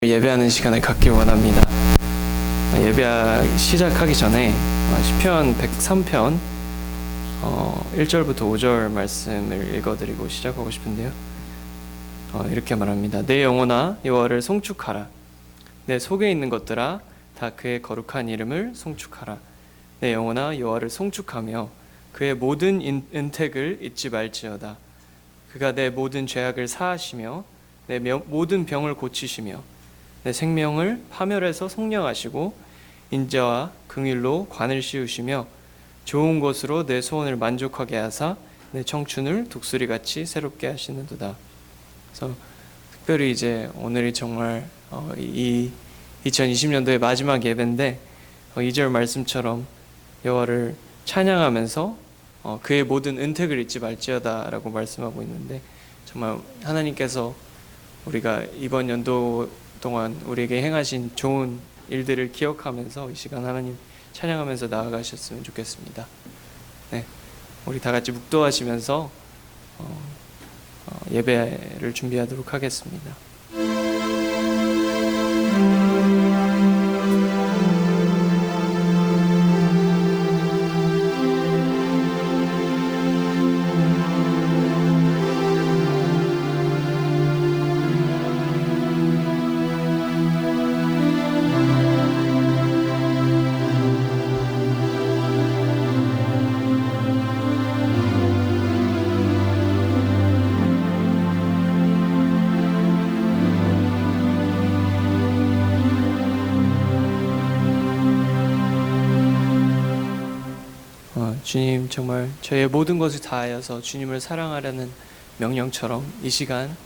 예배하는 시간을 갖길 원합니다. 예배 시작하기 전에 시편 103편 1절부터 5절 말씀을 읽어드리고 시작하고 싶은데요. 이렇게 말합니다. 내 영혼아 여호와를 송축하라. 내 속에 있는 것들아 다 그의 거룩한 이름을 송축하라. 내 영혼아 여호와를 송축하며 그의 모든 은택을 잊지 말지어다. 그가 내 모든 죄악을 사하시며 내 모든 병을 고치시며 내 생명을 파멸해서 속량하시고 인자와 긍휼로 관을 씌우시며 좋은 것으로 내 소원을 만족하게 하사 내 청춘을 독수리같이 새롭게 하시는도다. 그래서 특별히 이제 오늘이 정말 이 2020년도의 마지막 예배인데 2절 말씀처럼 여호와를 찬양하면서 그의 모든 은택을 잊지 말지어다라고 말씀하고 있는데, 정말 하나님께서 우리가 이번 연도 동안 우리에게 행하신 좋은 일들을 기억하면서 이 시간 하나님 찬양하면서 나아가셨으면 좋겠습니다. 네, 우리 다 같이 묵도하시면서 예배를 준비하도록 하겠습니다. 주님, 정말 저의 모든 것을 다하여서 주님을 사랑하려는 명령처럼 이 시간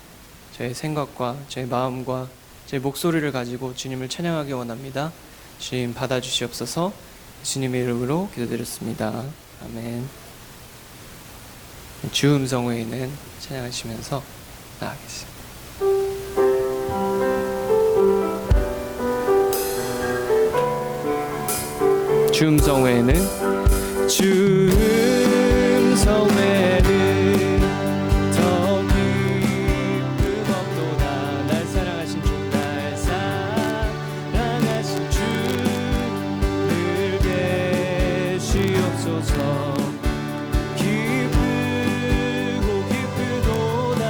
저의 생각과 저의 마음과 제 목소리를 가지고 주님을 찬양하기 원합니다. 주님 받아주시옵소서. 주님의 이름으로 기도드렸습니다. 아멘. 주 음성 외에는 찬양하시면서 나아가겠습니다. 주 음성 외에는 주 음성 외에는 더 기쁨 없도다. 날 사랑하신 주, 날 사랑하신 주 늘 계시옵소서. 기쁘고 기쁘도다.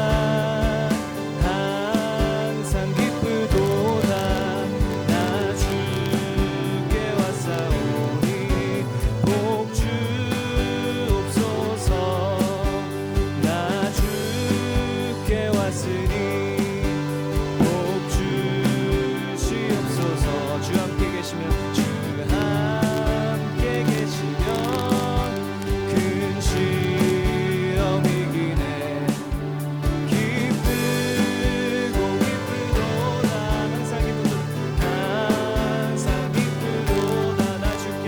항상 기쁘도다. 나 주께 왔사오니 복 주옵소서. 나 주께 왔으니 복 주시옵소서. 주 함께 계시면 큰 시험이 이기네. 기쁘고 기쁘도다. 항상 기쁘도다. 항상 기쁘도다. 나 주께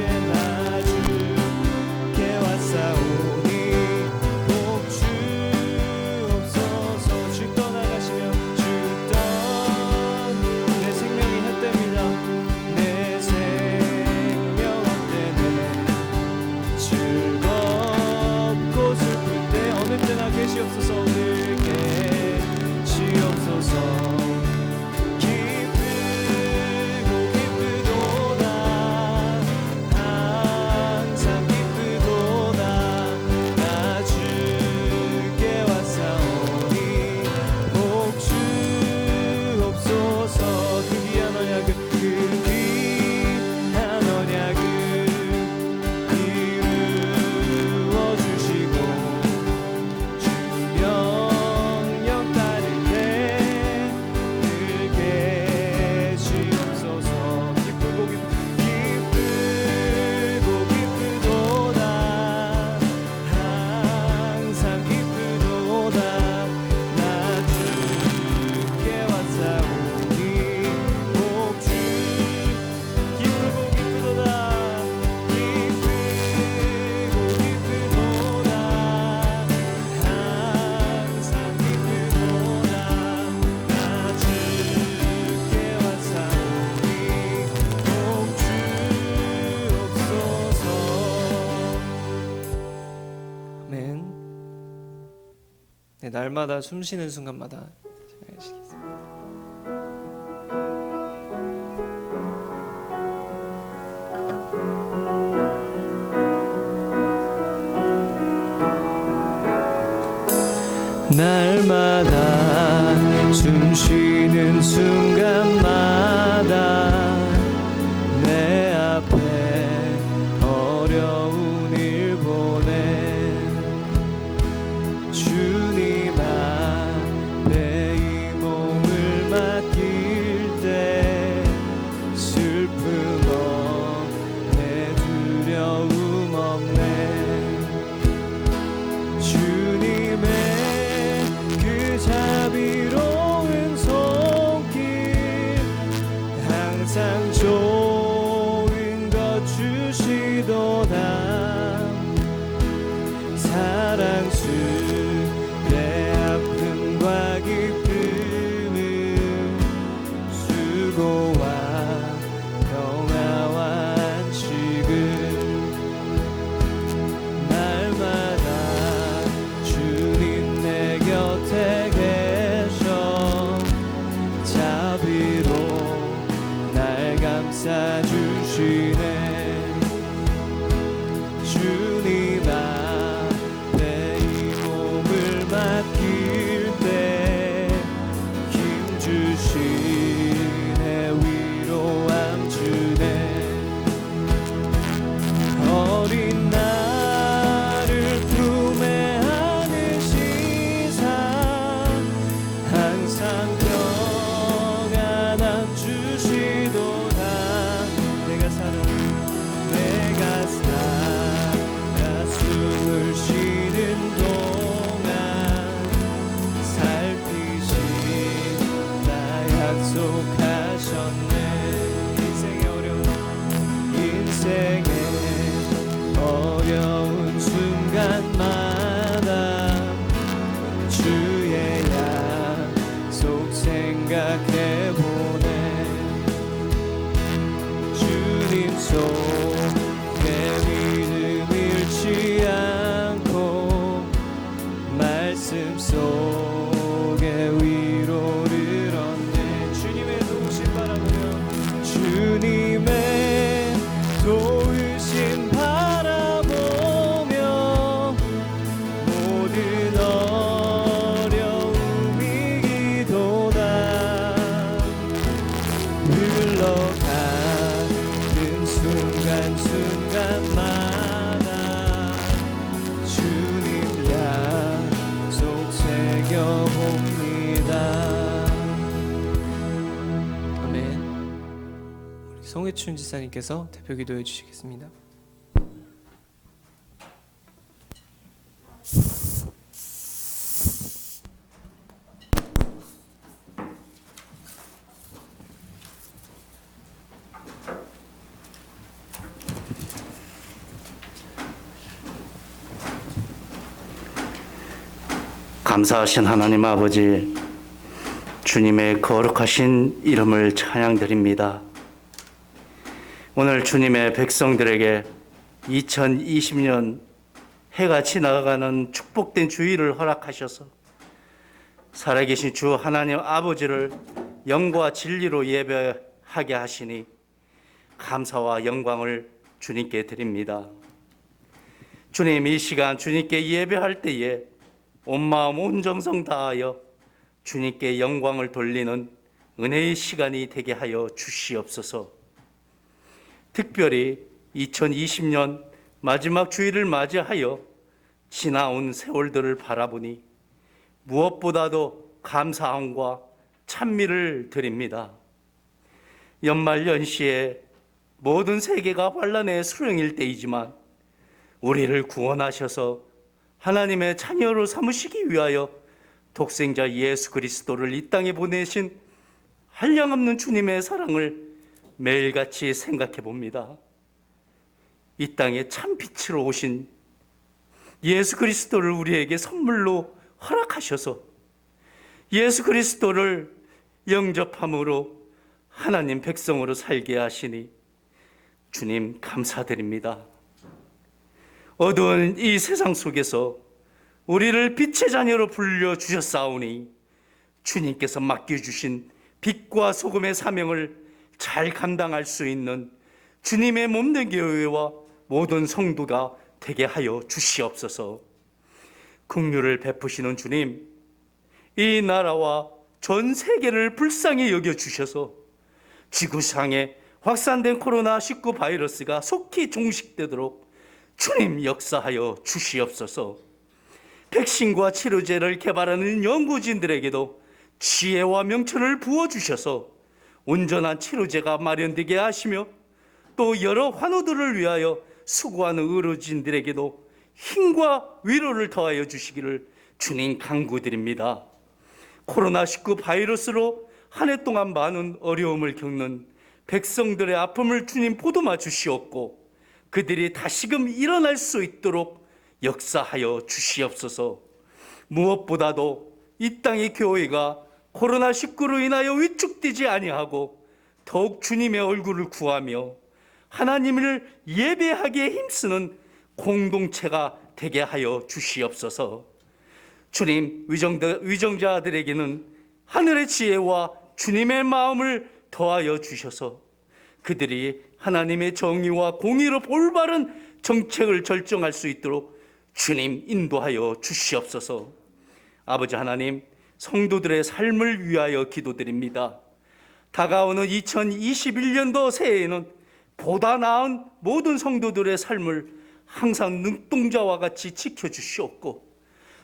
왔사오니 복 주옵소서. 주 떠나가시며 내 생명이 헛됩니다. 내 생명 헛되네. 즐겁고 슬플 때 어느 때나 계시옵소서. 늘 계시옵소서. 기쁘고 기쁘도다. 항상 기쁘도다. 나 주께 왔사오니 복 주옵소서. 그 귀한 언약을 이루어주시고 주 명령 따를 때 늘 계시옵소서. 기쁘고 기쁘도다. 항상 기쁘도다. 나 주께 왔사오니 복 주. 기쁘고 기쁘도다. 기쁘고 기쁘도다. 항상 기쁘도다. 나 주께 왔사오니 복 주옵소서. 아멘. 네, 날마다 숨쉬는 순간마다 찬양하시겠습니다. 항상 좋은 것 주시도다. 사랑스 내 아픔과 기쁨은 수고와 평화와 안식은 날마다 주님 내 곁에 계셔 자비로 날 감싸주시네. 주님 앞에 이 몸을 맡길 때 힘주시네. 위로함 주네. 어린 나를 품에 안으시사 항상 평안함 주시도다. 내가 살아 숨을 쉬는 동안 살피신다 약속하셨네. 인생의 어려운 순간마다 주의 약속 생각해보네. 주님 속에 믿음 잃지 않고 말씀 속에 위로를 얻네. 주님의 도우심 바라보며 주님의 도우심 바라보며 모든 어려움이 기도다. 흘러가는 순간순간마다 주님 약속 새겨봅니다. 아멘. 우리 송혜춘 지사님께서 대표 기도해 주시겠습니다. 감사하신 하나님 아버지, 주님의 거룩하신 이름을 찬양드립니다. 오늘 주님의 백성들에게 2020년 해가 지나가는 축복된 주일을 허락하셔서 살아계신 주 하나님 아버지를 영과 진리로 예배하게 하시니 감사와 영광을 주님께 드립니다. 주님, 이 시간 주님께 예배할 때에 온 마음 온 정성 다하여 주님께 영광을 돌리는 은혜의 시간이 되게 하여 주시옵소서. 특별히 2020년 마지막 주일을 맞이하여 지나온 세월들을 바라보니 무엇보다도 감사함과 찬미를 드립니다. 연말 연시에 모든 세계가 환란의 수령일 때이지만 우리를 구원하셔서 하나님의 자녀로 삼으시기 위하여 독생자 예수 그리스도를 이 땅에 보내신 한량없는 주님의 사랑을 매일같이 생각해 봅니다. 이 땅에 참빛으로 오신 예수 그리스도를 우리에게 선물로 허락하셔서 예수 그리스도를 영접함으로 하나님 백성으로 살게 하시니 주님 감사드립니다. 어두운 이 세상 속에서 우리를 빛의 자녀로 불려주셨사오니 주님께서 맡겨주신 빛과 소금의 사명을 잘 감당할 수 있는 주님의 몸된 교회와 모든 성도가 되게 하여 주시옵소서. 긍휼을 베푸시는 주님, 이 나라와 전 세계를 불쌍히 여겨주셔서 지구상에 확산된 코로나19 바이러스가 속히 종식되도록 주님 역사하여 주시옵소서. 백신과 치료제를 개발하는 연구진들에게도 지혜와 명철을 부어주셔서 온전한 치료제가 마련되게 하시며 또 여러 환우들을 위하여 수고하는 의료진들에게도 힘과 위로를 더하여 주시기를 주님 간구드립니다. 코로나19 바이러스로 한 해 동안 많은 어려움을 겪는 백성들의 아픔을 주님 보듬어 주시옵고 그들이 다시금 일어날 수 있도록 역사하여 주시옵소서. 무엇보다도 이 땅의 교회가 코로나19로 인하여 위축되지 아니하고 더욱 주님의 얼굴을 구하며 하나님을 예배하기에 힘쓰는 공동체가 되게 하여 주시옵소서. 주님, 위정자들에게는 하늘의 지혜와 주님의 마음을 더하여 주셔서 그들이 하나님의 정의와 공의로 올바른 정책을 결정할 수 있도록 주님 인도하여 주시옵소서. 아버지 하나님, 성도들의 삶을 위하여 기도드립니다. 다가오는 2021년도 새해에는 보다 나은 모든 성도들의 삶을 항상 눈동자와 같이 지켜주시옵고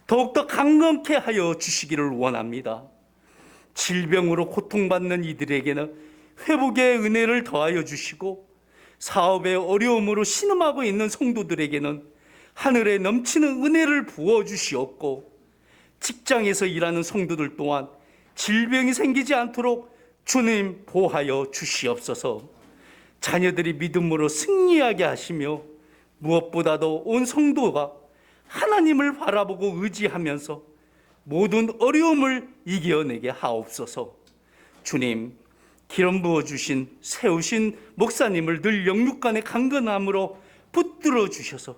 더욱더 강건케 하여 주시기를 원합니다. 질병으로 고통받는 이들에게는 회복의 은혜를 더하여 주시고 사업의 어려움으로 신음하고 있는 성도들에게는 하늘에 넘치는 은혜를 부어 주시옵고 직장에서 일하는 성도들 또한 질병이 생기지 않도록 주님 보호하여 주시옵소서. 자녀들이 믿음으로 승리하게 하시며 무엇보다도 온 성도가 하나님을 바라보고 의지하면서 모든 어려움을 이겨내게 하옵소서. 주님, 기름 부어주신 세우신 목사님을 늘 영육간의 강건함으로 붙들어 주셔서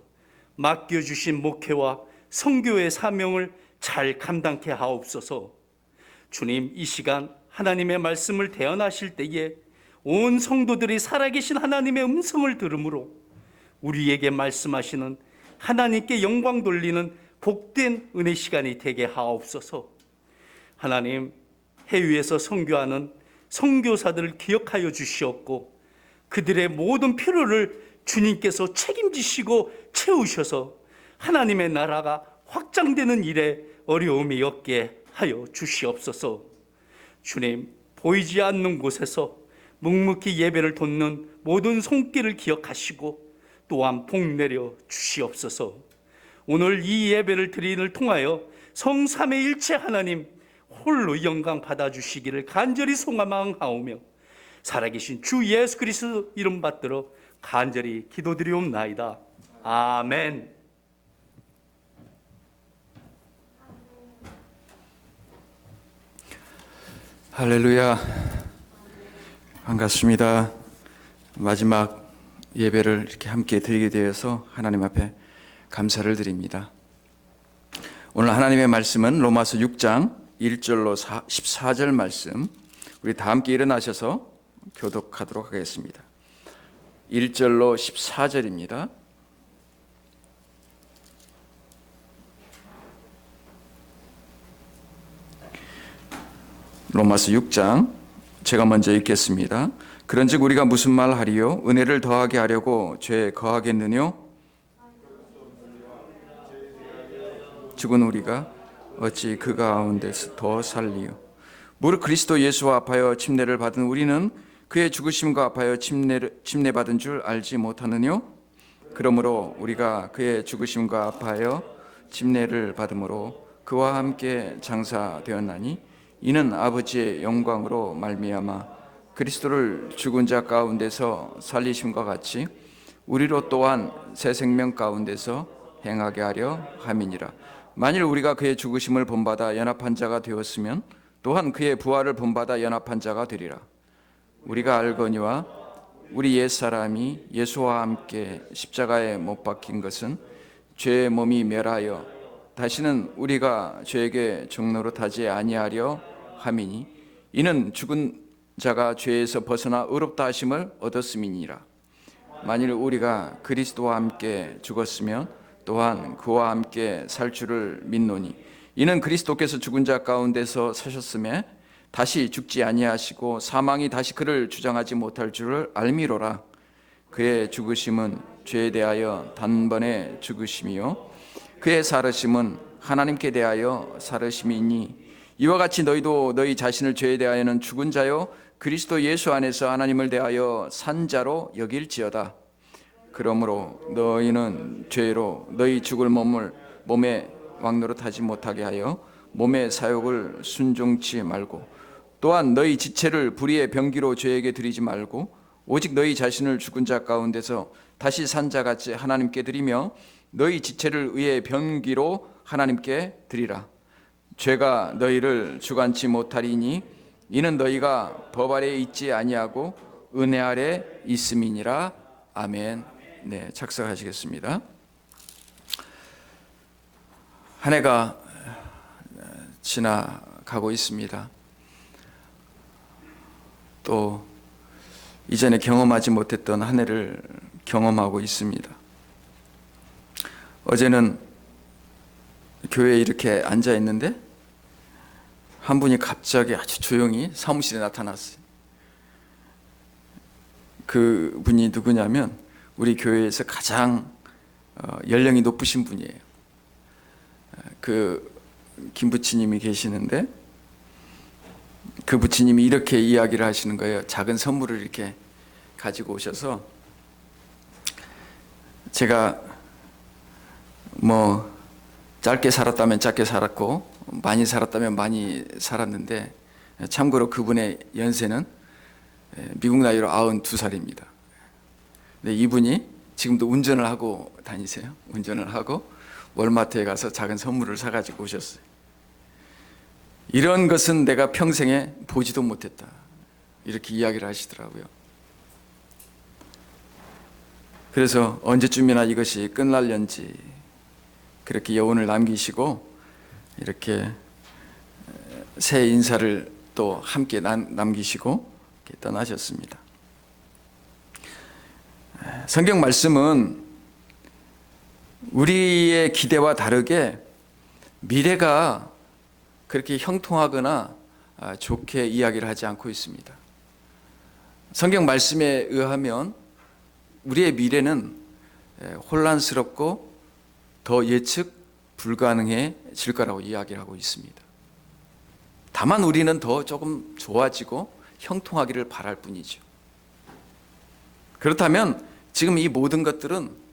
맡겨주신 목회와 선교의 사명을 잘 감당케 하옵소서. 주님, 이 시간 하나님의 말씀을 대언하실 때에 온 성도들이 살아계신 하나님의 음성을 들으므로 우리에게 말씀하시는 하나님께 영광 돌리는 복된 은혜 시간이 되게 하옵소서. 하나님, 해외에서 선교하는 선교사들을 기억하여 주시옵고 그들의 모든 필요를 주님께서 책임지시고 채우셔서 하나님의 나라가 확장되는 일에 어려움이 없게 하여 주시옵소서. 주님, 보이지 않는 곳에서 묵묵히 예배를 돕는 모든 손길을 기억하시고 또한 복 내려 주시옵소서. 오늘 이 예배를 드림을 통하여 성삼위일체 하나님 홀로 영광 받아주시기를 간절히 소망하오며 살아계신 주 예수 그리스도 이름 받들어 간절히 기도드리옵나이다. 아멘. 할렐루야. 반갑습니다. 마지막 예배를 이렇게 함께 드리게 되어서 하나님 앞에 감사를 드립니다. 오늘 하나님의 말씀은 로마서 6장 1절로 14절 말씀, 우리 다 함께 일어나셔서 교독하도록 하겠습니다. 1절로 14절입니다. 로마서 6장 제가 먼저 읽겠습니다. 그런즉 우리가 무슨 말 하리요? 은혜를 더하게 하려고 죄에 거하겠느뇨? 죽은 우리가 어찌 그 가운데서 더 살리요? 무릇 그리스도 예수와 합하여 침례를 받은 우리는 그의 죽으심과 합하여 침례 받은 줄 알지 못하느뇨? 그러므로 우리가 그의 죽으심과 합하여 침례를 받음으로 그와 함께 장사되었나니 이는 아버지의 영광으로 말미암아 그리스도를 죽은 자 가운데서 살리심과 같이 우리로 또한 새 생명 가운데서 행하게 하려 함이니라. 만일 우리가 그의 죽으심을 본받아 연합한 자가 되었으면 또한 그의 부활을 본받아 연합한 자가 되리라. 우리가 알거니와 우리 옛사람이 예수와 함께 십자가에 못 박힌 것은 죄의 몸이 멸하여 다시는 우리가 죄에게 종노릇하지 아니하려 함이니 이는 죽은 자가 죄에서 벗어나 의롭다 하심을 얻었음이니라. 만일 우리가 그리스도와 함께 죽었으면 또한 그와 함께 살 줄을 믿노니 이는 그리스도께서 죽은 자 가운데서 사셨음에 다시 죽지 아니하시고 사망이 다시 그를 주장하지 못할 줄을 알미로라. 그의 죽으심은 죄에 대하여 단번에 죽으심이요 그의 살으심은 하나님께 대하여 살으심이니 이와 같이 너희도 너희 자신을 죄에 대하여는 죽은 자요 그리스도 예수 안에서 하나님을 대하여 산 자로 여길지어다. 그러므로 너희는 죄로 너희 죽을 몸을 몸에 왕노릇하지 못하게 하여 몸의 사욕을 순종치 말고 또한 너희 지체를 불의의 병기로 죄에게 드리지 말고 오직 너희 자신을 죽은 자 가운데서 다시 산 자같이 하나님께 드리며 너희 지체를 의의 병기로 하나님께 드리라. 죄가 너희를 주관치 못하리니 이는 너희가 법 아래에 있지 아니하고 은혜 아래 있음이니라. 아멘. 네, 착석하시겠습니다. 한 해가 지나가고 있습니다. 또 이전에 경험하지 못했던 한 해를 경험하고 있습니다. 어제는 교회에 이렇게 앉아 있는데 한 분이 갑자기 아주 조용히 사무실에 나타났어요. 그 분이 누구냐면 우리 교회에서 가장 연령이 높으신 분이에요. 그 김 부치님이 계시는데 그 부치님이 이렇게 이야기를 하시는 거예요. 작은 선물을 이렇게 가지고 오셔서 제가 뭐 짧게 살았다면 짧게 살았고 많이 살았다면 많이 살았는데 참고로 그분의 연세는 미국 나이로 92살입니다. 근데 이분이 지금도 운전을 하고 다니세요. 운전을 하고 월마트에 가서 작은 선물을 사가지고 오셨어요. 이런 것은 내가 평생에 보지도 못했다. 이렇게 이야기를 하시더라고요. 그래서 언제쯤이나 이것이 끝날련지 그렇게 여운을 남기시고 이렇게 새 인사를 또 함께 남기시고 이렇게 떠나셨습니다. 성경 말씀은 우리의 기대와 다르게 미래가 그렇게 형통하거나 좋게 이야기를 하지 않고 있습니다. 성경 말씀에 의하면 우리의 미래는 혼란스럽고 더 예측 불가능해질 거라고 이야기를 하고 있습니다. 다만 우리는 더 조금 좋아지고 형통하기를 바랄 뿐이죠. 그렇다면 지금 이 모든 것들은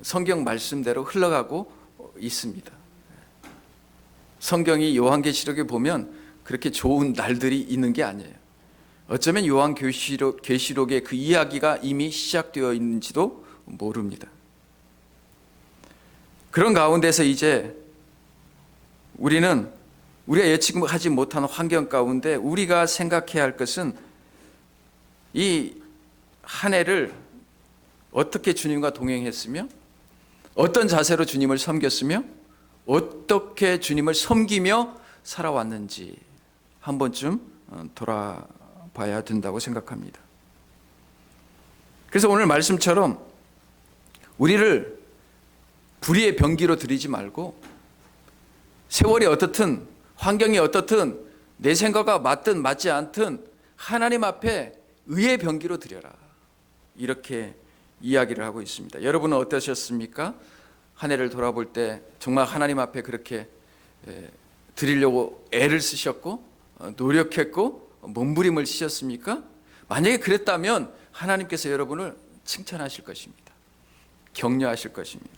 성경 말씀대로 흘러가고 있습니다. 성경이 요한계시록에 보면 그렇게 좋은 날들이 있는 게 아니에요. 어쩌면 요한계시록의 그 이야기가 이미 시작되어 있는지도 모릅니다. 그런 가운데서 이제 우리는 우리가 예측하지 못한 환경 가운데 우리가 생각해야 할 것은 이 한 해를 어떻게 주님과 동행했으며 어떤 자세로 주님을 섬겼으며 어떻게 주님을 섬기며 살아왔는지 한 번쯤 돌아봐야 된다고 생각합니다. 그래서 오늘 말씀처럼 우리를 불의의 병기로 들이지 말고 세월이 어떻든 환경이 어떻든 내 생각과 맞든 맞지 않든 하나님 앞에 의의 병기로 드려라. 이렇게 이야기를 하고 있습니다. 여러분은 어떠셨습니까? 한 해를 돌아볼 때 정말 하나님 앞에 그렇게 드리려고 애를 쓰셨고 노력했고 몸부림을 치셨습니까? 만약에 그랬다면 하나님께서 여러분을 칭찬하실 것입니다. 격려하실 것입니다.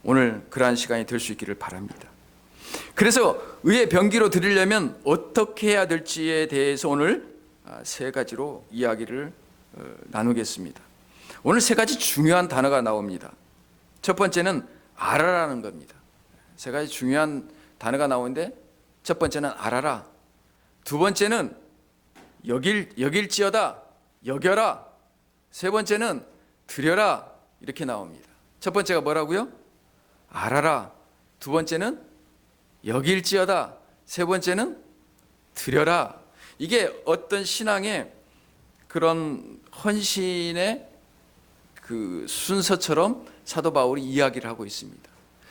오늘 그러한 시간이 될 수 있기를 바랍니다. 그래서 의의 병기로 드리려면 어떻게 해야 될지에 대해서 오늘 세 가지로 이야기를 나누겠습니다. 오늘 세 가지 중요한 단어가 나옵니다. 첫 번째는 알아라는 겁니다. 세 가지 중요한 단어가 나오는데 첫 번째는 알아라. 두 번째는 여길지어다. 여겨라. 세 번째는 드려라. 이렇게 나옵니다. 첫 번째가 뭐라고요? 알아라. 두 번째는 여길지어다. 세 번째는 드려라. 이게 어떤 신앙의 그런 헌신의 그 순서처럼 사도 바울이 이야기를 하고 있습니다.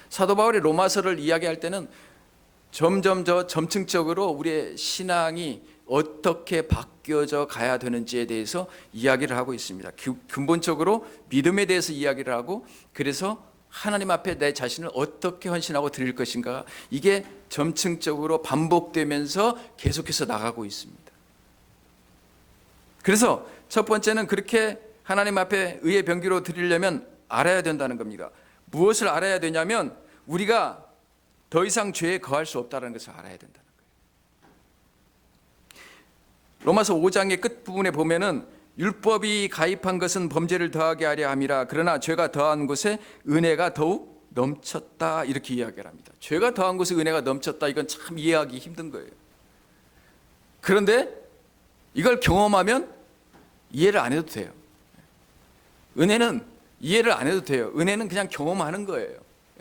사도 바울이 로마서를 이야기할 때는 점점 더 점층적으로 우리의 신앙이 어떻게 바뀌어져 가야 되는지에 대해서 이야기를 하고 있습니다. 근본적으로 믿음에 대해서 이야기를 하고 그래서 하나님 앞에 내 자신을 어떻게 헌신하고 드릴 것인가 이게 점층적으로 반복되면서 계속해서 나가고 있습니다. 그래서 첫 번째는 그렇게 하나님 앞에 의의 병기로 드리려면 알아야 된다는 겁니다. 무엇을 알아야 되냐면 우리가 더 이상 죄에 거할 수 없다는 것을 알아야 된다는 거예요. 로마서 5장의 끝부분에 보면은 율법이 가입한 것은 범죄를 더하게 하려 함이라. 그러나 죄가 더한 곳에 은혜가 더욱 넘쳤다. 이렇게 이야기를 합니다. 죄가 더한 곳에 은혜가 넘쳤다. 이건 참 이해하기 힘든 거예요. 그런데 이걸 경험하면 이해를 안 해도 돼요. 은혜는 이해를 안 해도 돼요. 은혜는 그냥 경험하는 거예요.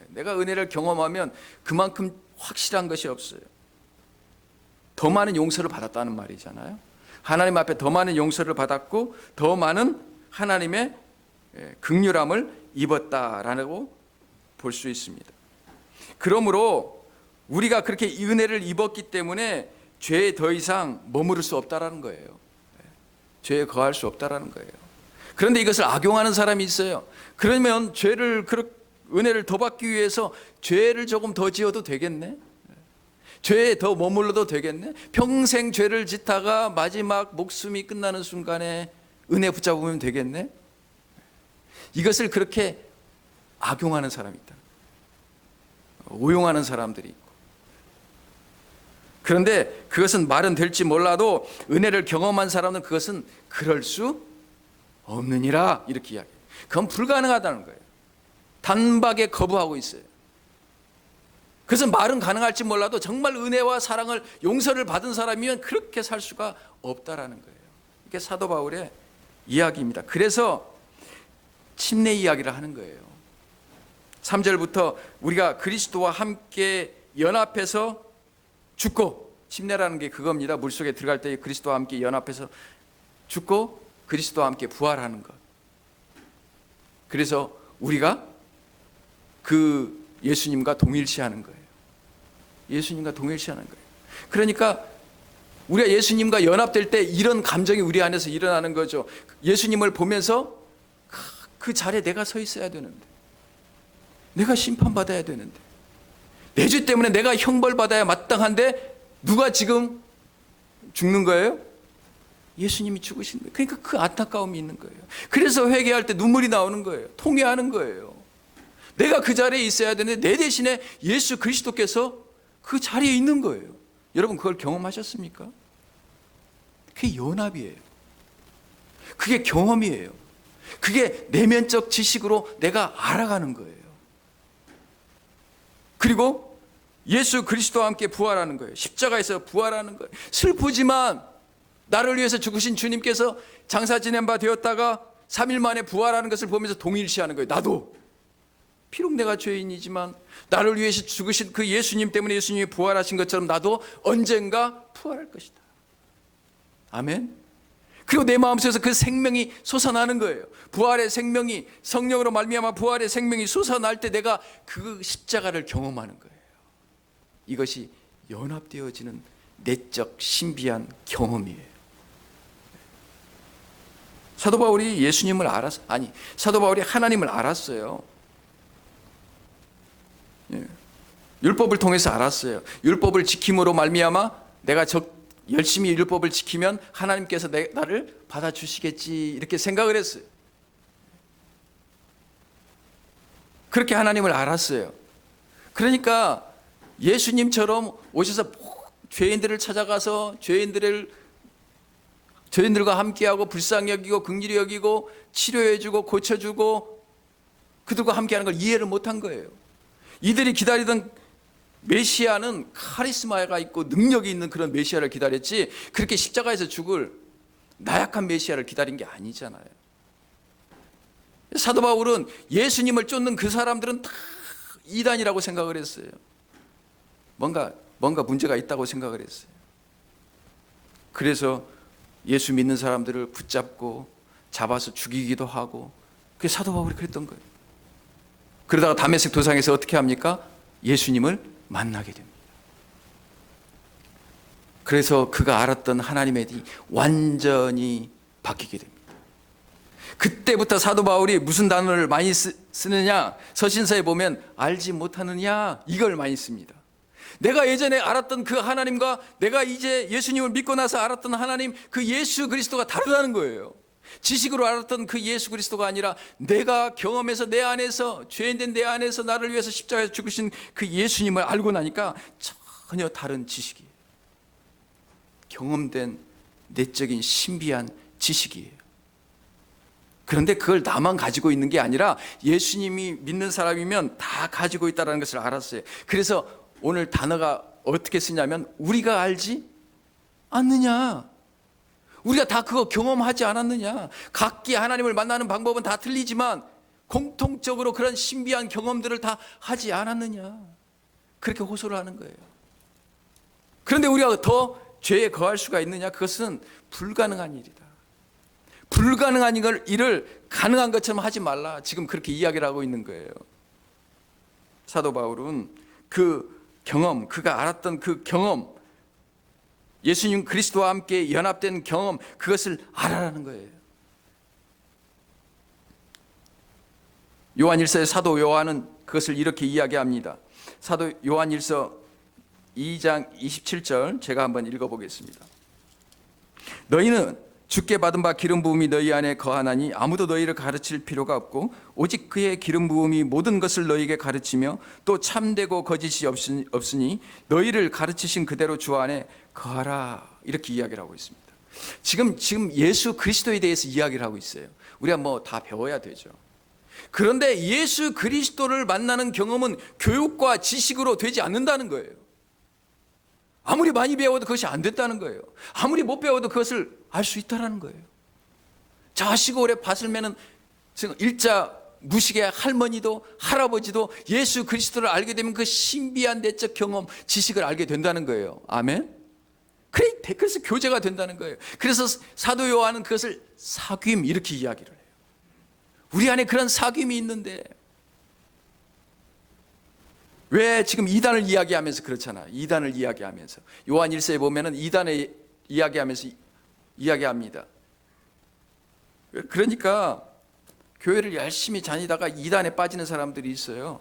내가 은혜를 경험하면 그만큼 확실한 것이 없어요. 더 많은 용서를 받았다는 말이잖아요. 하나님 앞에 더 많은 용서를 받았고 더 많은 하나님의 긍휼함을 입었다라고 볼 수 있습니다. 그러므로 우리가 그렇게 은혜를 입었기 때문에 죄에 더 이상 머무를 수 없다라는 거예요. 죄에 거할 수 없다라는 거예요. 그런데 이것을 악용하는 사람이 있어요. 그러면 은혜를 더 받기 위해서 죄를 조금 더 지어도 되겠네? 죄에 더 머물러도 되겠네? 평생 죄를 짓다가 마지막 목숨이 끝나는 순간에 은혜 붙잡으면 되겠네? 이것을 그렇게 악용하는 사람이 있다. 오용하는 사람들이 있고. 그런데 그것은 말은 될지 몰라도 은혜를 경험한 사람은 그것은 그럴 수 없느니라 이렇게 이야기해요. 그건 불가능하다는 거예요. 단박에 거부하고 있어요. 그래서 말은 가능할지 몰라도 정말 은혜와 사랑을 용서를 받은 사람이면 그렇게 살 수가 없다라는 거예요. 이게 사도 바울의 이야기입니다. 그래서 침례 이야기를 하는 거예요. 3절부터 우리가 그리스도와 함께 연합해서 죽고, 침례라는 게 그겁니다. 물속에 들어갈 때 그리스도와 함께 연합해서 죽고 그리스도와 함께 부활하는 것. 그래서 우리가 그 예수님과 동일시하는 거예요. 예수님과 동일시하는 거예요. 그러니까 우리가 예수님과 연합될 때 이런 감정이 우리 안에서 일어나는 거죠. 예수님을 보면서 그 자리에 내가 서 있어야 되는데, 내가 심판받아야 되는데, 내 죄 때문에 내가 형벌받아야 마땅한데 누가 지금 죽는 거예요? 예수님이 죽으신 거예요. 그러니까 그 안타까움이 있는 거예요. 그래서 회개할 때 눈물이 나오는 거예요. 통회하는 거예요. 내가 그 자리에 있어야 되는데 내 대신에 예수 그리스도께서 그 자리에 있는 거예요. 여러분 그걸 경험하셨습니까? 그게 연합이에요. 그게 경험이에요. 그게 내면적 지식으로 내가 알아가는 거예요. 그리고 예수 그리스도와 함께 부활하는 거예요. 십자가에서 부활하는 거예요. 슬프지만 나를 위해서 죽으신 주님께서 장사 지낸 바 되었다가 3일 만에 부활하는 것을 보면서 동일시하는 거예요. 나도 비록 내가 죄인이지만 나를 위해서 죽으신 그 예수님 때문에 예수님이 부활하신 것처럼 나도 언젠가 부활할 것이다. 아멘. 그리고 내 마음속에서 그 생명이 솟아나는 거예요. 부활의 생명이, 성령으로 말미암아 부활의 생명이 솟아날 때 내가 그 십자가를 경험하는 거예요. 이것이 연합되어지는 내적 신비한 경험이에요. 사도 바울이 예수님을 사도 바울이 하나님을 알았어요. 율법을 통해서 알았어요. 율법을 지킴으로 말미암아 내가 열심히 율법을 지키면 하나님께서 나를 받아주시겠지 이렇게 생각을 했어요. 그렇게 하나님을 알았어요. 그러니까 예수님처럼 오셔서 죄인들을 찾아가서 죄인들과 함께하고 불쌍히 여기고 긍휼히 여기고 치료해주고 고쳐주고 그들과 함께하는 걸 이해를 못한 거예요. 이들이 기다리던 메시아는 카리스마가 있고 능력이 있는 그런 메시아를 기다렸지 그렇게 십자가에서 죽을 나약한 메시아를 기다린 게 아니잖아요. 사도 바울은 예수님을 쫓는 그 사람들은 다 이단이라고 생각을 했어요. 뭔가 문제가 있다고 생각을 했어요. 그래서 예수 믿는 사람들을 붙잡고 잡아서 죽이기도 하고 그게 사도 바울이 그랬던 거예요. 그러다가 다메섹 도상에서 어떻게 합니까? 예수님을 만나게 됩니다. 그래서 그가 알았던 하나님의 뜻이 완전히 바뀌게 됩니다. 그때부터 사도 바울이 무슨 단어를 많이 쓰느냐? 서신서에 보면 알지 못하느냐 이걸 많이 씁니다. 내가 예전에 알았던 그 하나님과 내가 이제 예수님을 믿고 나서 알았던 하나님, 그 예수 그리스도가 다르다는 거예요. 지식으로 알았던 그 예수 그리스도가 아니라 내가 경험해서 내 안에서, 죄인된 내 안에서 나를 위해서 십자가에서 죽으신 그 예수님을 알고 나니까 전혀 다른 지식이에요. 경험된 내적인 신비한 지식이에요. 그런데 그걸 나만 가지고 있는 게 아니라 예수님이 믿는 사람이면 다 가지고 있다는 것을 알았어요. 그래서 오늘 단어가 어떻게 쓰냐면 우리가 알지 않느냐. 우리가 다 그거 경험하지 않았느냐. 각기 하나님을 만나는 방법은 다 틀리지만 공통적으로 그런 신비한 경험들을 다 하지 않았느냐. 그렇게 호소를 하는 거예요. 그런데 우리가 더 죄에 거할 수가 있느냐? 그것은 불가능한 일이다. 불가능한 일을 가능한 것처럼 하지 말라. 지금 그렇게 이야기를 하고 있는 거예요. 사도 바울은 그 경험, 그가 알았던 그 경험, 예수님 그리스도와 함께 연합된 경험, 그것을 알아라는 거예요. 요한일서의 사도 요한은 그것을 이렇게 이야기합니다. 사도 요한일서 2장 27절 제가 한번 읽어보겠습니다. 너희는 주께 받은 바 기름 부음이 너희 안에 거하나니 아무도 너희를 가르칠 필요가 없고 오직 그의 기름 부음이 모든 것을 너희에게 가르치며 또 참되고 거짓이 없으니 너희를 가르치신 그대로 주 안에 거하라. 이렇게 이야기를 하고 있습니다. 지금 예수 그리스도에 대해서 이야기를 하고 있어요. 우리가 뭐 다 배워야 되죠. 그런데 예수 그리스도를 만나는 경험은 교육과 지식으로 되지 않는다는 거예요. 아무리 많이 배워도 그것이 안 됐다는 거예요. 아무리 못 배워도 그것을 알 수 있다는 거예요. 자식오래 밭을 매는 일자 무식의 할머니도 할아버지도 예수 그리스도를 알게 되면 그 신비한 내적 경험, 지식을 알게 된다는 거예요. 아멘? 그래서 교제가 된다는 거예요. 그래서 사도 요한은 그것을 사귐 이렇게 이야기를 해요. 우리 안에 그런 사귐이 있는데 왜 지금 이단을 이야기하면서 그렇잖아. 이단을 이야기하면서 요한 1서에 보면은 이단을 이야기합니다. 그러니까 교회를 열심히 다니다가 이단에 빠지는 사람들이 있어요.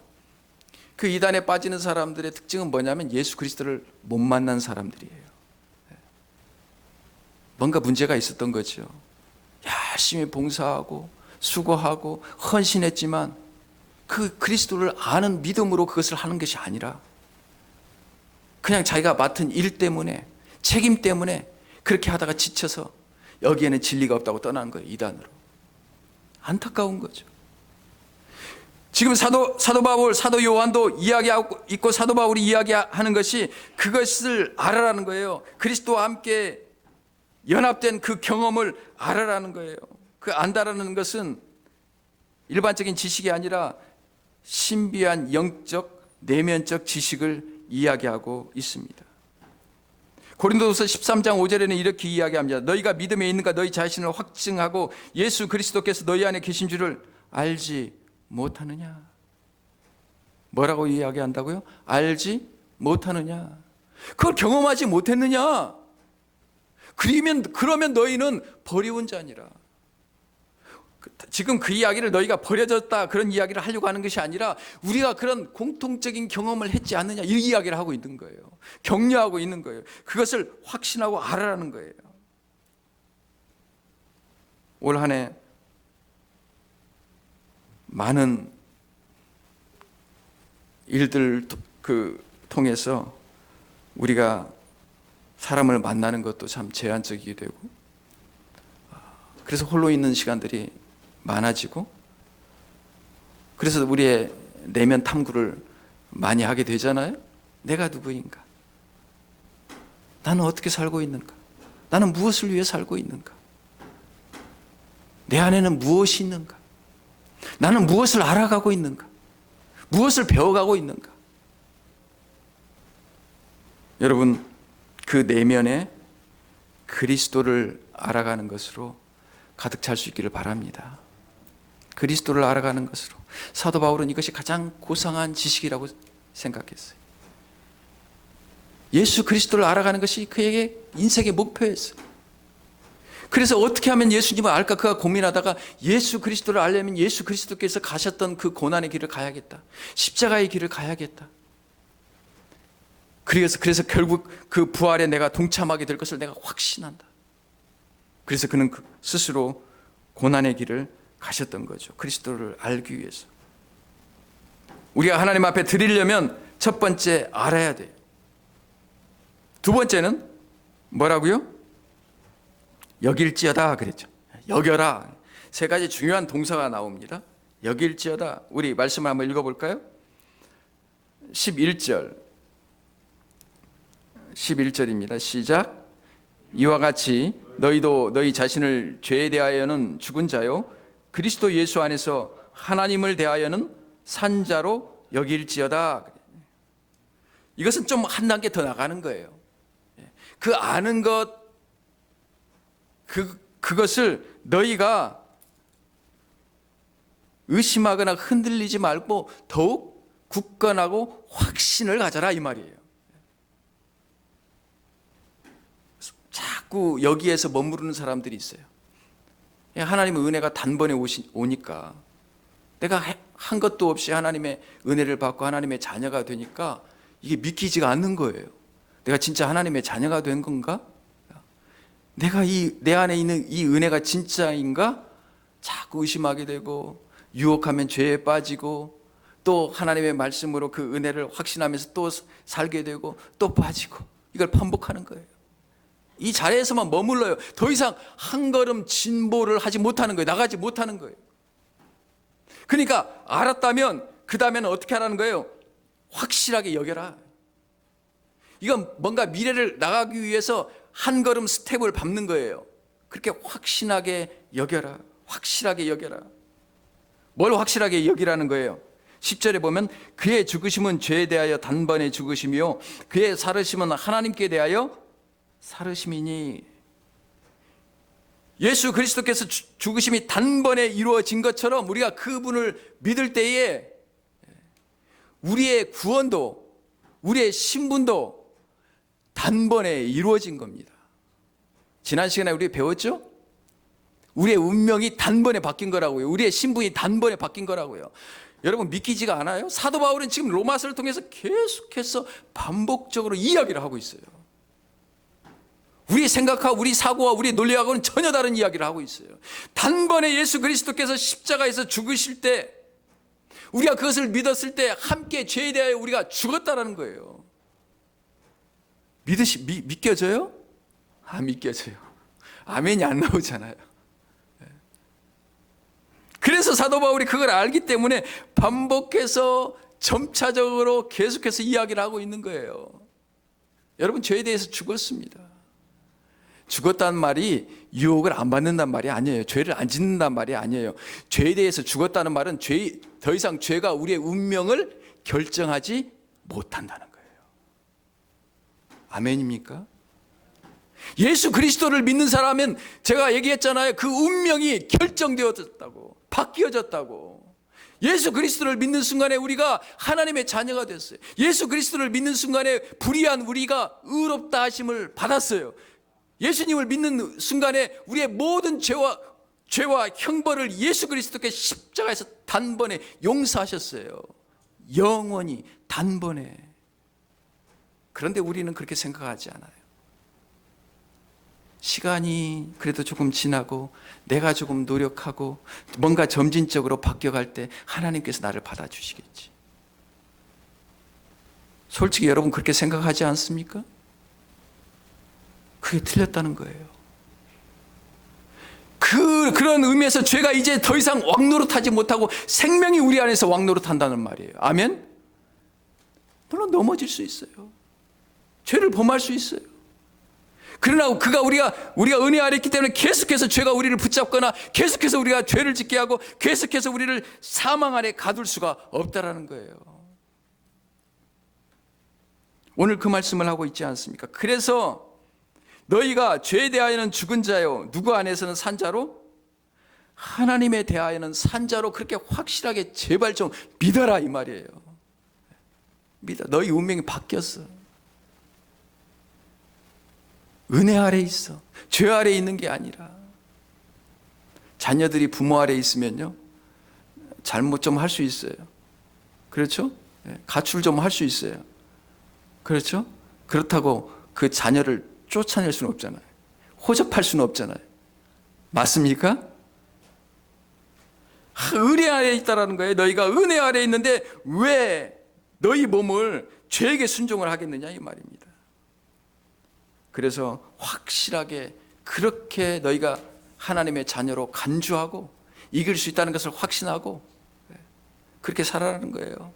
그 이단에 빠지는 사람들의 특징은 뭐냐면 예수 그리스도를 못 만난 사람들이에요. 뭔가 문제가 있었던 거죠. 열심히 봉사하고 수고하고 헌신했지만 그 그리스도를 아는 믿음으로 그것을 하는 것이 아니라 그냥 자기가 맡은 일 때문에 책임 때문에 그렇게 하다가 지쳐서 여기에는 진리가 없다고 떠난 거예요. 이단으로. 안타까운 거죠. 지금 사도 바울, 사도 요한도 이야기하고 있고 사도 바울이 이야기하는 것이 그것을 알아라는 거예요. 그리스도와 함께 연합된 그 경험을 알아라는 거예요. 그 안다라는 것은 일반적인 지식이 아니라 신비한 영적 내면적 지식을 이야기하고 있습니다. 고린도후서 13장 5절에는 이렇게 이야기합니다. 너희가 믿음에 있는가 너희 자신을 확증하고 예수 그리스도께서 너희 안에 계신 줄을 알지 못하느냐. 뭐라고 이야기한다고요? 알지 못하느냐. 그걸 경험하지 못했느냐. 그러면 너희는 버리운 자니라. 지금 그 이야기를 너희가 버려졌다 그런 이야기를 하려고 하는 것이 아니라 우리가 그런 공통적인 경험을 했지 않느냐 이 이야기를 하고 있는 거예요. 격려하고 있는 거예요. 그것을 확신하고 알아라는 거예요. 올 한 해 많은 일들 통해서 우리가 사람을 만나는 것도 참 제한적이게 되고 그래서 홀로 있는 시간들이 많아지고 그래서 우리의 내면 탐구를 많이 하게 되잖아요. 내가 누구인가? 나는 어떻게 살고 있는가? 나는 무엇을 위해 살고 있는가? 내 안에는 무엇이 있는가? 나는 무엇을 알아가고 있는가? 무엇을 배워가고 있는가? 여러분, 그 내면에 그리스도를 알아가는 것으로 가득 찰 수 있기를 바랍니다. 그리스도를 알아가는 것으로. 사도 바울은 이것이 가장 고상한 지식이라고 생각했어요. 예수 그리스도를 알아가는 것이 그에게 인생의 목표였어요. 그래서 어떻게 하면 예수님을 알까 그가 고민하다가 예수 그리스도를 알려면 예수 그리스도께서 가셨던 그 고난의 길을 가야겠다. 십자가의 길을 가야겠다. 그래서 결국 그 부활에 내가 동참하게 될 것을 내가 확신한다. 그래서 그는 스스로 고난의 길을 가셨던 거죠. 그리스도를 알기 위해서. 우리가 하나님 앞에 드리려면 첫 번째 알아야 돼요. 두 번째는 뭐라고요? 여길지어다 그랬죠. 여겨라. 세 가지 중요한 동사가 나옵니다. 여길지어다. 우리 말씀을 한번 읽어볼까요? 11절입니다. 시작. 이와 같이 너희도 너희 자신을 죄에 대하여는 죽은 자요 그리스도 예수 안에서 하나님을 대하여는 산 자로 여길지어다. 이것은 좀 한 단계 더 나가는 거예요. 그 아는 것, 그것을 너희가 의심하거나 흔들리지 말고 더욱 굳건하고 확신을 가져라 이 말이에요. 자꾸 여기에서 머무르는 사람들이 있어요. 하나님의 은혜가 단번에 오니까 내가 한 것도 없이 하나님의 은혜를 받고 하나님의 자녀가 되니까 이게 믿기지가 않는 거예요. 내가 진짜 하나님의 자녀가 된 건가? 내가 내 안에 있는 이 은혜가 진짜인가? 자꾸 의심하게 되고 유혹하면 죄에 빠지고 또 하나님의 말씀으로 그 은혜를 확신하면서 또 살게 되고 또 빠지고 이걸 반복하는 거예요. 이 자리에서만 머물러요. 더 이상 한 걸음 진보를 하지 못하는 거예요. 나가지 못하는 거예요. 그러니까 알았다면 그 다음에는 어떻게 하라는 거예요? 확실하게 여겨라. 이건 뭔가 미래를 나가기 위해서 한 걸음 스텝을 밟는 거예요. 그렇게 확신하게 여겨라. 확실하게 여겨라. 뭘 확실하게 여기라는 거예요? 10절에 보면 그의 죽으심은 죄에 대하여 단번에 죽으심이요 그의 살으심은 하나님께 대하여 살으심이니. 예수 그리스도께서 죽으심이 단번에 이루어진 것처럼 우리가 그분을 믿을 때에 우리의 구원도 우리의 신분도 단번에 이루어진 겁니다. 지난 시간에 우리 배웠죠? 우리의 운명이 단번에 바뀐 거라고요. 우리의 신분이 단번에 바뀐 거라고요. 여러분 믿기지가 않아요? 사도 바울은 지금 로마서를 통해서 계속해서 반복적으로 이야기를 하고 있어요. 우리 생각하고 우리 사고와 우리 논리하고는 전혀 다른 이야기를 하고 있어요. 단번에 예수 그리스도께서 십자가에서 죽으실 때 우리가 그것을 믿었을 때 함께 죄에 대하여 우리가 죽었다라는 거예요. 믿겨져요? 안 믿겨져요. 아멘이 안 나오잖아요. 그래서 사도 바울이 그걸 알기 때문에 반복해서 점차적으로 계속해서 이야기를 하고 있는 거예요. 여러분 죄에 대해서 죽었습니다. 죽었다는 말이 유혹을 안 받는다는 말이 아니에요. 죄를 안 짓는다는 말이 아니에요. 죄에 대해서 죽었다는 말은 더 이상 죄가 우리의 운명을 결정하지 못한다는 거예요. 아멘입니까? 예수 그리스도를 믿는 사람은 제가 얘기했잖아요. 그 운명이 결정되어졌다고, 바뀌어졌다고. 예수 그리스도를 믿는 순간에 우리가 하나님의 자녀가 됐어요. 예수 그리스도를 믿는 순간에 불의한 우리가 의롭다 하심을 받았어요. 예수님을 믿는 순간에 우리의 모든 죄와 형벌을 예수 그리스도께 십자가에서 단번에 용서하셨어요. 영원히 단번에. 그런데 우리는 그렇게 생각하지 않아요. 시간이 그래도 조금 지나고 내가 조금 노력하고 뭔가 점진적으로 바뀌어갈 때 하나님께서 나를 받아주시겠지. 솔직히 여러분 그렇게 생각하지 않습니까? 그게 틀렸다는 거예요. 그런 의미에서 죄가 이제 더 이상 왕노릇하지 못하고 생명이 우리 안에서 왕노릇한다는 말이에요. 아멘? 물론 넘어질 수 있어요. 죄를 범할 수 있어요. 그러나 우리가 은혜 아래 있기 때문에 계속해서 죄가 우리를 붙잡거나 계속해서 우리가 죄를 짓게 하고 계속해서 우리를 사망 아래 가둘 수가 없다라는 거예요. 오늘 그 말씀을 하고 있지 않습니까? 그래서 너희가 죄에 대하여는 죽은 자요 누구 안에서는 산 자로 하나님에 대하여는 산 자로 그렇게 확실하게 제발 좀 믿어라 이 말이에요. 믿어. 너희 운명이 바뀌었어. 은혜 아래 있어. 죄 아래 있는 게 아니라. 자녀들이 부모 아래 있으면요 잘못 좀 할 수 있어요. 그렇죠? 가출 좀 할 수 있어요. 그렇죠? 그렇다고 그 자녀를 쫓아낼 수는 없잖아요. 호접할 수는 없잖아요. 맞습니까? 은혜 아래 있다라는 거예요. 너희가 은혜 아래 있는데 왜 너희 몸을 죄에게 순종을 하겠느냐 이 말입니다. 그래서 확실하게 그렇게 너희가 하나님의 자녀로 간주하고 이길 수 있다는 것을 확신하고 그렇게 살아가는 거예요.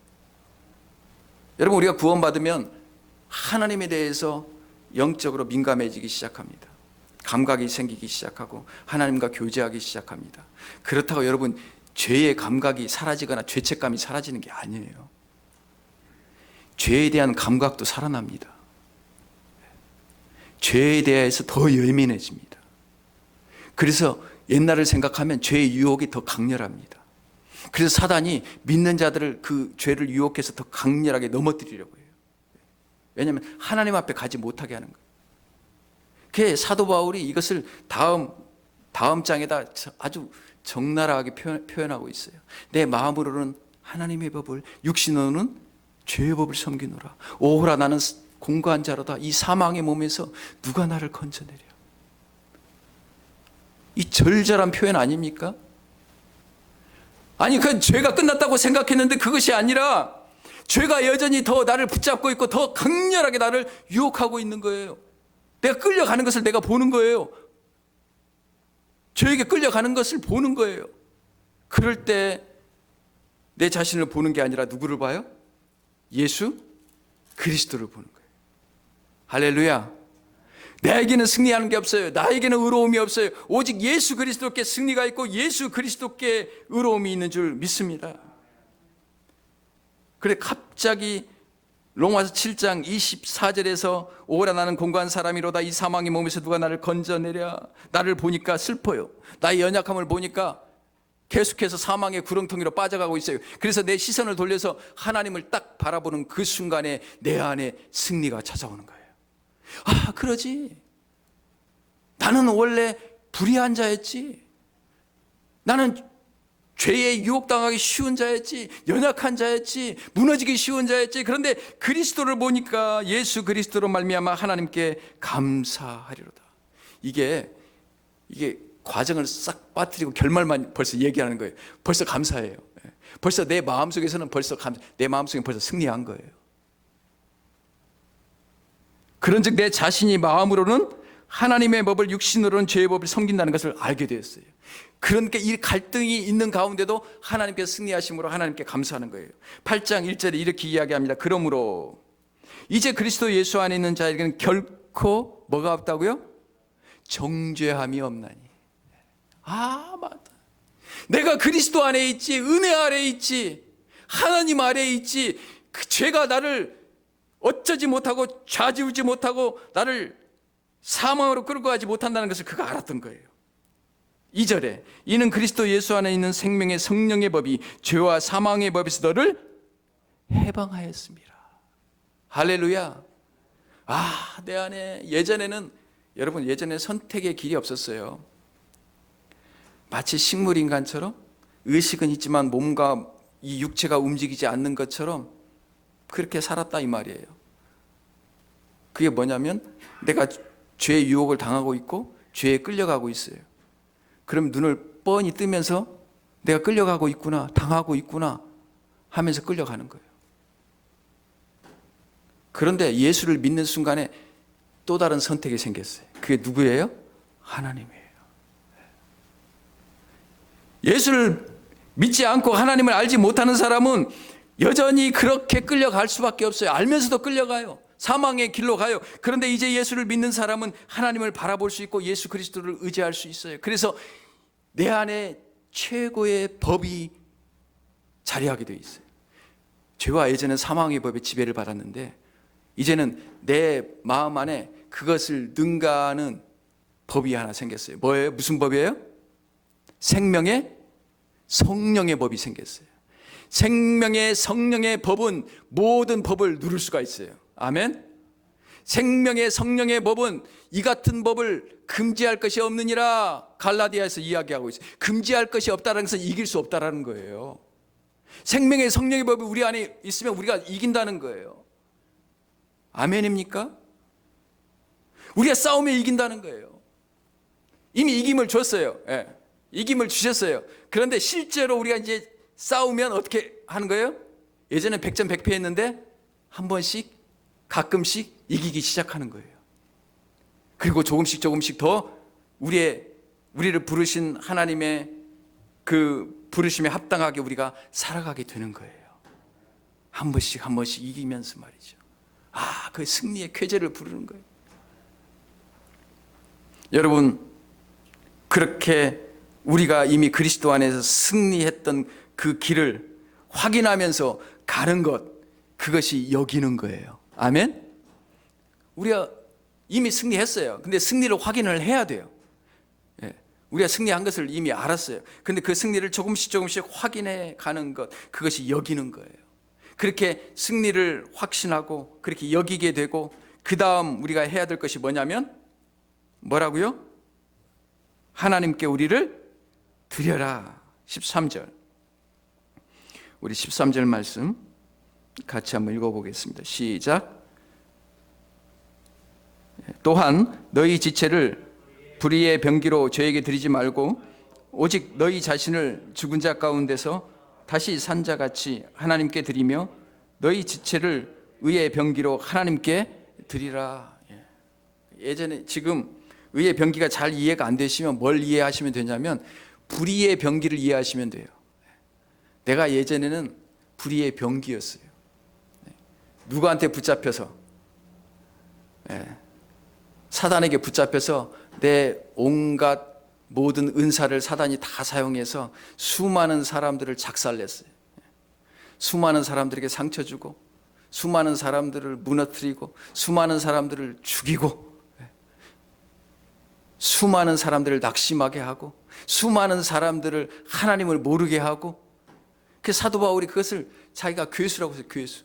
여러분, 우리가 구원받으면 하나님에 대해서 영적으로 민감해지기 시작합니다. 감각이 생기기 시작하고 하나님과 교제하기 시작합니다. 그렇다고 여러분, 죄의 감각이 사라지거나 죄책감이 사라지는 게 아니에요. 죄에 대한 감각도 살아납니다. 죄에 대해서 더 예민해집니다. 그래서 옛날을 생각하면 죄의 유혹이 더 강렬합니다. 그래서 사단이 믿는 자들을 그 죄를 유혹해서 더 강렬하게 넘어뜨리려고 해요. 왜냐하면 하나님 앞에 가지 못하게 하는 거예요. 그게 사도 바울이 이것을 다음 장에다 아주 적나라하게 표현하고 있어요. 내 마음으로는 하나님의 법을, 육신으로는 죄의 법을 섬기노라. 오호라, 나는 공고한 자로다. 이 사망의 몸에서 누가 나를 건져내려. 이 절절한 표현 아닙니까? 아니, 그 죄가 끝났다고 생각했는데 그것이 아니라 죄가 여전히 더 나를 붙잡고 있고 더 강렬하게 나를 유혹하고 있는 거예요. 내가 끌려가는 것을 내가 보는 거예요. 죄에게 끌려가는 것을 보는 거예요. 그럴 때 내 자신을 보는 게 아니라 누구를 봐요? 예수 그리스도를 보는 거예요. 할렐루야. 나에게는 승리하는 게 없어요. 나에게는 의로움이 없어요. 오직 예수 그리스도께 승리가 있고 예수 그리스도께 의로움이 있는 줄 믿습니다. 그래, 갑자기 로마서 7장 24절에서 오라, 나는 공고한 사람이로다. 이 사망의 몸에서 누가 나를 건져내랴. 나를 보니까 슬퍼요. 나의 연약함을 보니까 계속해서 사망의 구렁텅이로 빠져가고 있어요. 그래서 내 시선을 돌려서 하나님을 딱 바라보는 그 순간에 내 안에 승리가 찾아오는 거예요. 아, 그러지. 나는 원래 불의한 자였지. 나는 죄에 유혹당하기 쉬운 자였지. 연약한 자였지. 무너지기 쉬운 자였지. 그런데 그리스도를 보니까 예수 그리스도로 말미암아 하나님께 감사하리로다. 이게 과정을 싹 빠뜨리고 결말만 벌써 얘기하는 거예요. 벌써 감사해요. 벌써 내 마음속에서는 내 마음속에 벌써 승리한 거예요. 그런즉 내 자신이 마음으로는 하나님의 법을, 육신으로는 죄의 법을 섬긴다는 것을 알게 되었어요. 그러니까 이 갈등이 있는 가운데도 하나님께서 승리하심으로 하나님께 감사하는 거예요. 8장 1절에 이렇게 이야기합니다. 그러므로 이제 그리스도 예수 안에 있는 자에게는 결코 뭐가 없다고요? 정죄함이 없나니. 아, 맞다. 내가 그리스도 안에 있지, 은혜 아래 있지, 하나님 아래 있지. 그 죄가 나를 어쩌지 못하고 좌지우지 못하고 나를 사망으로 끌고 가지 못한다는 것을 그가 알았던 거예요. 2절에 이는 그리스도 예수 안에 있는 생명의 성령의 법이 죄와 사망의 법에서 너를 해방하였습니다. 할렐루야. 아, 내 안에 여러분, 예전에 선택의 길이 없었어요. 마치 식물인간처럼 의식은 있지만 몸과 이 육체가 움직이지 않는 것처럼 그렇게 살았다 이 말이에요. 그게 뭐냐면 내가 죄의 유혹을 당하고 있고 죄에 끌려가고 있어요. 그럼 눈을 뻔히 뜨면서 내가 끌려가고 있구나, 당하고 있구나 하면서 끌려가는 거예요. 그런데 예수를 믿는 순간에 또 다른 선택이 생겼어요. 그게 누구예요? 하나님이에요. 예수를 믿지 않고 하나님을 알지 못하는 사람은 여전히 그렇게 끌려갈 수밖에 없어요. 알면서도 끌려가요. 사망의 길로 가요. 그런데 이제 예수를 믿는 사람은 하나님을 바라볼 수 있고 예수 그리스도를 의지할 수 있어요. 그래서 내 안에 최고의 법이 자리하게 되어 있어요. 죄와 예전엔 사망의 법에 지배를 받았는데 이제는 내 마음 안에 그것을 능가하는 법이 하나 생겼어요. 뭐예요? 무슨 법이에요? 생명의 성령의 법이 생겼어요. 생명의 성령의 법은 모든 법을 누를 수가 있어요. 아멘. 생명의 성령의 법은 이 같은 법을 금지할 것이 없느니라 갈라디아에서 이야기하고 있어요. 금지할 것이 없다는 것은 이길 수 없다는 거예요. 생명의 성령의 법이 우리 안에 있으면 우리가 이긴다는 거예요. 아멘입니까? 우리가 싸우면 이긴다는 거예요. 이미 이김을 줬어요. 예. 이김을 주셨어요. 그런데 실제로 우리가 이제 싸우면 어떻게 하는 거예요? 예전에 백전백패했는데 한 번씩 가끔씩 이기기 시작하는 거예요. 그리고 조금씩 더 우리를 부르신 하나님의 그 부르심에 합당하게 우리가 살아가게 되는 거예요. 한 번씩 한 번씩 이기면서 말이죠. 그 승리의 쾌재를 부르는 거예요. 여러분, 그렇게 우리가 이미 그리스도 안에서 승리했던 그 길을 확인하면서 가는 것, 그것이 여기는 거예요. 아멘? 우리가 이미 승리했어요. 근데 승리를 확인을 해야 돼요. 우리가 승리한 것을 이미 알았어요. 근데 그 승리를 조금씩 확인해 가는 것, 그것이 여기는 거예요. 그렇게 승리를 확신하고 그렇게 여기게 되고, 그 다음 우리가 해야 될 것이 뭐냐면, 뭐라고요? 하나님께 우리를 드려라. 13절. 우리 13절 말씀 같이 한번 읽어보겠습니다. 시작. 또한 너희 지체를 불의의 병기로 저에게 드리지 말고 오직 너희 자신을 죽은 자 가운데서 다시 산 자같이 하나님께 드리며 너희 지체를 의의 병기로 하나님께 드리라. 예전에, 지금 의의 병기가 잘 이해가 안 되시면 뭘 이해하시면 되냐면 불의의 병기를 이해하시면 돼요. 내가 예전에는 불의의 병기였어요. 누구한테 붙잡혀서, 사단에게 붙잡혀서 내 온갖 모든 은사를 사단이 다 사용해서 수많은 사람들을 작살냈어요. 수많은 사람들에게 상처 주고, 수많은 사람들을 무너뜨리고, 수많은 사람들을 죽이고, 수많은 사람들을 낙심하게 하고, 수많은 사람들을 하나님을 모르게 하고, 그 사도 바울이 그것을 자기가 괴수라고 해서 괴수.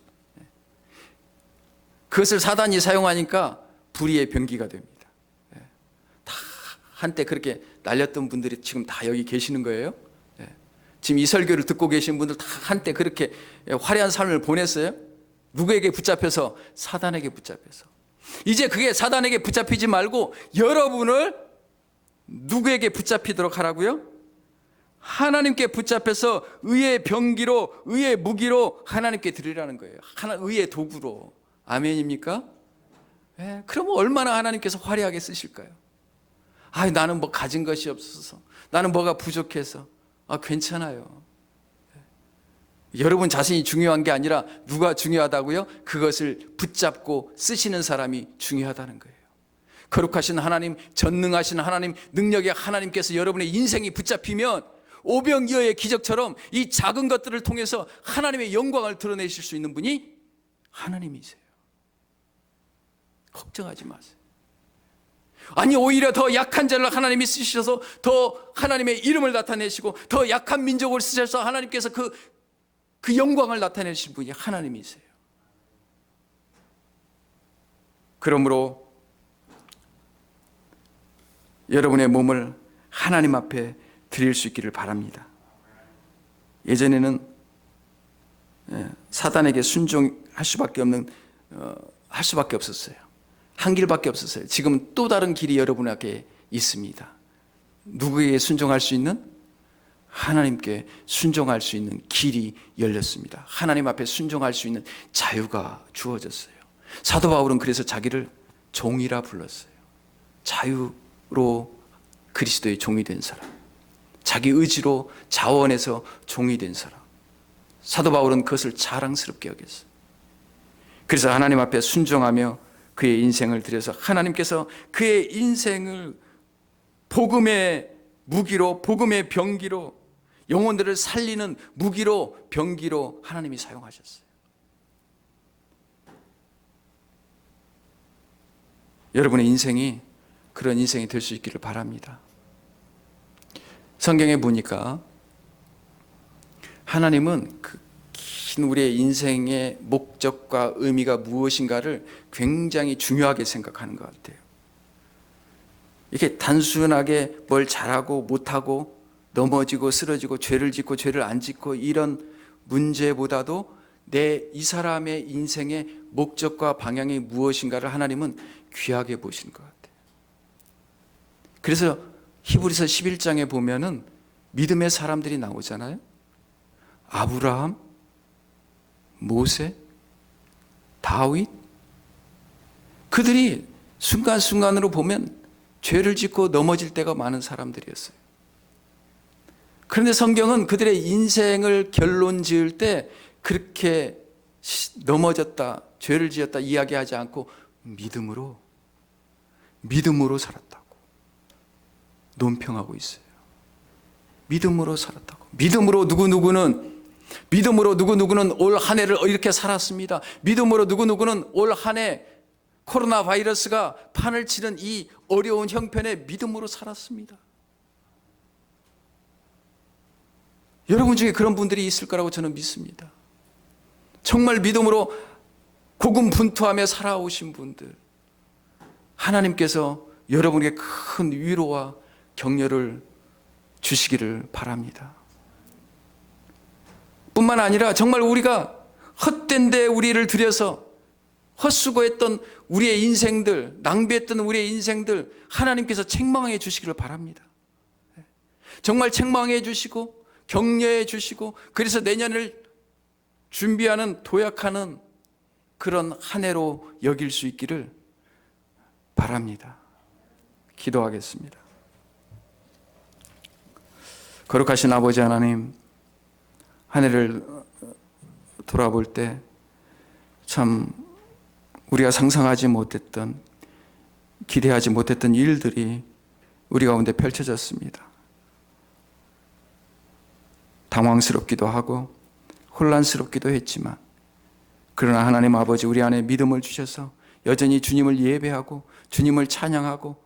그것을 사단이 사용하니까 불의의 병기가 됩니다. 다 한때 그렇게 날렸던 분들이 지금 다 여기 계시는 거예요. 지금 이 설교를 듣고 계신 분들 다 한때 그렇게 화려한 삶을 보냈어요. 누구에게 붙잡혀서? 사단에게 붙잡혀서. 이제 그게 사단에게 붙잡히지 말고 여러분을 누구에게 붙잡히도록 하라고요? 하나님께 붙잡혀서 의의 병기로, 의의 무기로 하나님께 드리라는 거예요. 의의 도구로. 아멘입니까? 그러면 얼마나 하나님께서 화려하게 쓰실까요? 나는 뭐 가진 것이 없어서, 나는 뭐가 부족해서. 괜찮아요. 여러분 자신이 중요한 게 아니라 누가 중요하다고요? 그것을 붙잡고 쓰시는 사람이 중요하다는 거예요. 거룩하신 하나님, 전능하신 하나님, 능력의 하나님께서 여러분의 인생이 붙잡히면 오병이어의 기적처럼 이 작은 것들을 통해서 하나님의 영광을 드러내실 수 있는 분이 하나님이세요. 걱정하지 마세요. 아니, 오히려 더 약한 자를 하나님이 쓰셔서 더 하나님의 이름을 나타내시고, 더 약한 민족을 쓰셔서 하나님께서 그 영광을 나타내신 분이 하나님이세요. 그러므로 여러분의 몸을 하나님 앞에 드릴 수 있기를 바랍니다. 예전에는 사단에게 순종할 수밖에 할 수밖에 없었어요. 한 길밖에 없었어요. 지금 또 다른 길이 여러분에게 있습니다. 누구에게 순종할 수 있는? 하나님께 순종할 수 있는 길이 열렸습니다. 하나님 앞에 순종할 수 있는 자유가 주어졌어요. 사도 바울은 그래서 자기를 종이라 불렀어요. 자유로 그리스도의 종이 된 사람, 자기 의지로 자원해서 종이 된 사람. 사도 바울은 그것을 자랑스럽게 여겼어요. 그래서 하나님 앞에 순종하며 그의 인생을 드려서 하나님께서 그의 인생을 복음의 무기로, 복음의 병기로, 영혼들을 살리는 무기로, 병기로 하나님이 사용하셨어요. 여러분의 인생이 그런 인생이 될 수 있기를 바랍니다. 성경에 보니까 하나님은 그 긴 우리의 인생의 목적과 의미가 무엇인가를 굉장히 중요하게 생각하는 것 같아요. 이렇게 단순하게 뭘 잘하고 못하고 넘어지고 쓰러지고 죄를 짓고 죄를 안 짓고 이런 문제보다도 이 사람의 인생의 목적과 방향이 무엇인가를 하나님은 귀하게 보시는 것 같아요. 그래서 히브리서 11장에 보면은 믿음의 사람들이 나오잖아요. 아브라함, 모세, 다윗, 그들이 순간순간으로 보면 죄를 짓고 넘어질 때가 많은 사람들이었어요. 그런데 성경은 그들의 인생을 결론 지을 때 그렇게 넘어졌다, 죄를 지었다 이야기하지 않고 믿음으로 살았다고 논평하고 있어요. 믿음으로 살았다고. 믿음으로 누구누구는 올 한 해를 이렇게 살았습니다. 믿음으로 누구누구는 올 한 해 코로나 바이러스가 판을 치는 이 어려운 형편에 믿음으로 살았습니다. 여러분 중에 그런 분들이 있을 거라고 저는 믿습니다. 정말 믿음으로 고군분투하며 살아오신 분들, 하나님께서 여러분에게 큰 위로와 격려를 주시기를 바랍니다. 뿐만 아니라 정말 우리가 헛된 데 우리를 들여서 헛수고했던 우리의 인생들, 낭비했던 우리의 인생들 하나님께서 책망해 주시기를 바랍니다. 정말 책망해 주시고 격려해 주시고, 그래서 내년을 준비하는 도약하는 그런 한 해로 여길 수 있기를 바랍니다. 기도하겠습니다. 거룩하신 아버지 하나님, 한 해를 돌아볼 때 참 우리가 상상하지 못했던, 기대하지 못했던 일들이 우리 가운데 펼쳐졌습니다. 당황스럽기도 하고 혼란스럽기도 했지만, 그러나 하나님 아버지, 우리 안에 믿음을 주셔서 여전히 주님을 예배하고 주님을 찬양하고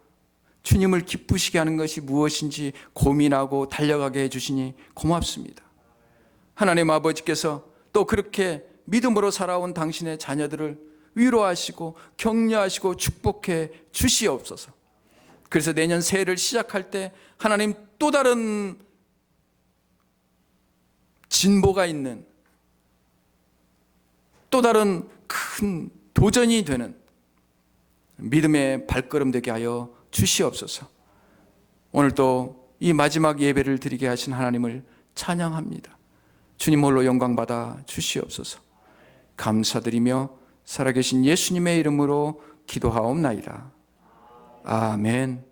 주님을 기쁘시게 하는 것이 무엇인지 고민하고 달려가게 해주시니 고맙습니다. 하나님 아버지께서 또 그렇게 믿음으로 살아온 당신의 자녀들을 위로하시고 격려하시고 축복해 주시옵소서. 그래서 내년 새해를 시작할 때 하나님 또 다른 진보가 있는, 또 다른 큰 도전이 되는 믿음의 발걸음 되게 하여 주시옵소서. 오늘 또 이 마지막 예배를 드리게 하신 하나님을 찬양합니다. 주님 홀로 영광 받아 주시옵소서. 감사드리며 살아계신 예수님의 이름으로 기도하옵나이다. 아멘.